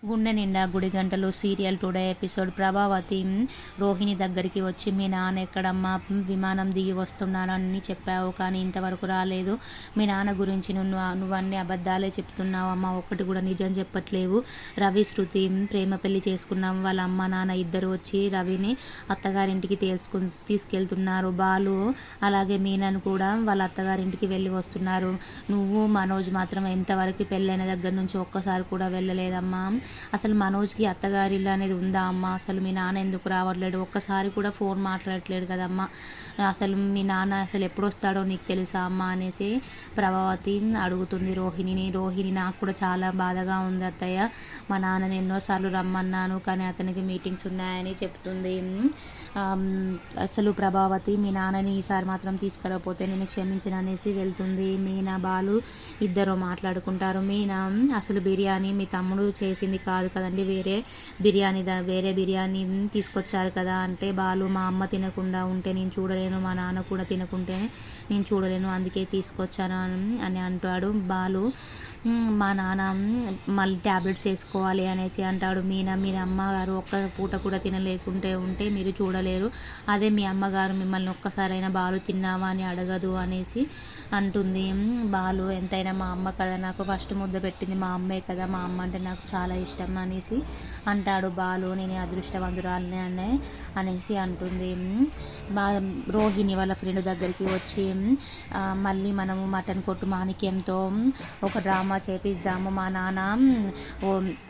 గుండె Ninda Gudi Gantalu serial today episode. Prabhavathi Rohini దగ్గరికి వచ్చి, మీ నాన్న ఎక్కడమ్మా, విమానం దిగి వస్తున్నానని చెప్పావు కానీ ఇంతవరకు రాలేదు. మీ నాన్న గురించి నువ్వన్నీ అబద్ధాలే చెప్తున్నావు అమ్మా, ఒక్కటి కూడా నిజం చెప్పట్లేవు. రవి శృతి ప్రేమ పెళ్లి చేసుకున్నాము. వాళ్ళ అమ్మ నాన్న ఇద్దరు వచ్చి రవిని అత్తగారింటికి తీసుకెళ్తున్నారు. బాలు అలాగే మీనను కూడా వాళ్ళ అత్తగారింటికి వెళ్ళి వస్తున్నారు. నువ్వు మనోజ్ మాత్రం ఎంతవరకు పెళ్ళైన దగ్గర నుంచి ఒక్కసారి కూడా వెళ్ళలేదమ్మా. అసలు మనోజ్కి అత్తగారిల్లు అనేది ఉందా అమ్మ? అసలు మీ నాన్న ఎందుకు రావట్లేడు? ఒక్కసారి కూడా ఫోన్ మాట్లాడట్లేడు కదమ్మా. అసలు మీ నాన్న అసలు ఎప్పుడు వస్తాడో నీకు తెలుసా అమ్మ అనేసి ప్రభావతి అడుగుతుంది రోహిణిని. రోహిణి, నాకు కూడా చాలా బాధగా ఉంది అత్తయ్య, మా నాన్నని ఎన్నోసార్లు రమ్మన్నాను కానీ అతనికి మీటింగ్స్ ఉన్నాయని చెప్తుంది. అసలు ప్రభావతి, మీ నాన్నని ఈసారి మాత్రం తీసుకురాకపోతే నేను క్షమించను అనేసి వెళ్తుంది. మీనా బాలు ఇద్దరు మాట్లాడుకుంటారు. మీనా, అసలు బిర్యానీ మీ తమ్ముడు చేసింది కాదు కదండి, వేరే బిర్యానీ తీసుకొచ్చారు కదా అంటే, బాలు, మా అమ్మ తినకుండా ఉంటే నేను చూడలేను, మా నాన్న కూడా తినకుంటే నేను చూడలేను, అందుకే తీసుకొచ్చాను అని అంటాడు బాలు. మా నాన్న మళ్ళీ ట్యాబ్లెట్స్ వేసుకోవాలి అనేసి అంటాడు. మీరు అమ్మగారు ఒక్క పూట కూడా తినలేకుంటే ఉంటే మీరు చూడలేరు, అదే మీ అమ్మగారు మిమ్మల్ని ఒక్కసారైనా బాలు తిన్నావా అని అడగదు అనేసి అంటుంది. బాలు, ఎంతైనా మా అమ్మ కదా, నాకు ఫస్ట్ ముద్ద పెట్టింది మా అమ్మే కదా, మా అమ్మ అంటే నాకు చాలా ఇష్టం అనేసి అంటాడు బాలు. నేను అదృష్టవంతురాలనే అనేసి అంటుంది. రోహిణి వాళ్ళ ఫ్రెండ్ దగ్గరికి వచ్చి, మళ్ళీ మనము మటన్ కొట్టు మాణిక్యంతో ఒక డ్రామా చేపిద్దాము, మా నాన్న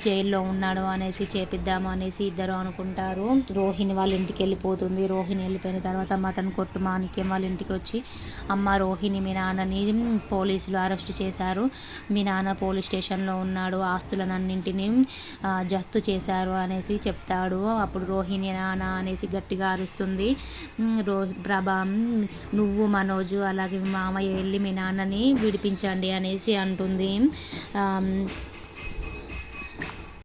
జైల్లో ఉన్నాడు అనేసి చేపిద్దాము అనేసి ఇద్దరు అనుకుంటారు. రోహిణి వాళ్ళ ఇంటికి వెళ్ళిపోతుంది. రోహిణి వెళ్ళిపోయిన తర్వాత మటన్ కొట్టు మాణిక్యం వాళ్ళ ఇంటికి వచ్చి, అమ్మ రోహిణి, మీ నాన్నని పోలీసులు అరెస్ట్ చేశారు, మీ నాన్న పోలీస్ స్టేషన్లో ఉన్నాడు, ఆస్తులన్నింటినీ జప్తు చేశారు అనేసి చెప్తాడు. అప్పుడు రోహిణి నాన్న అనేసి గట్టిగా అరుస్తుంది. ప్రభా, నువ్వు మనోజు అలాగే మామయ్య వెళ్ళి మీ నాన్నని విడిపించండి అనేసి అంటుంది.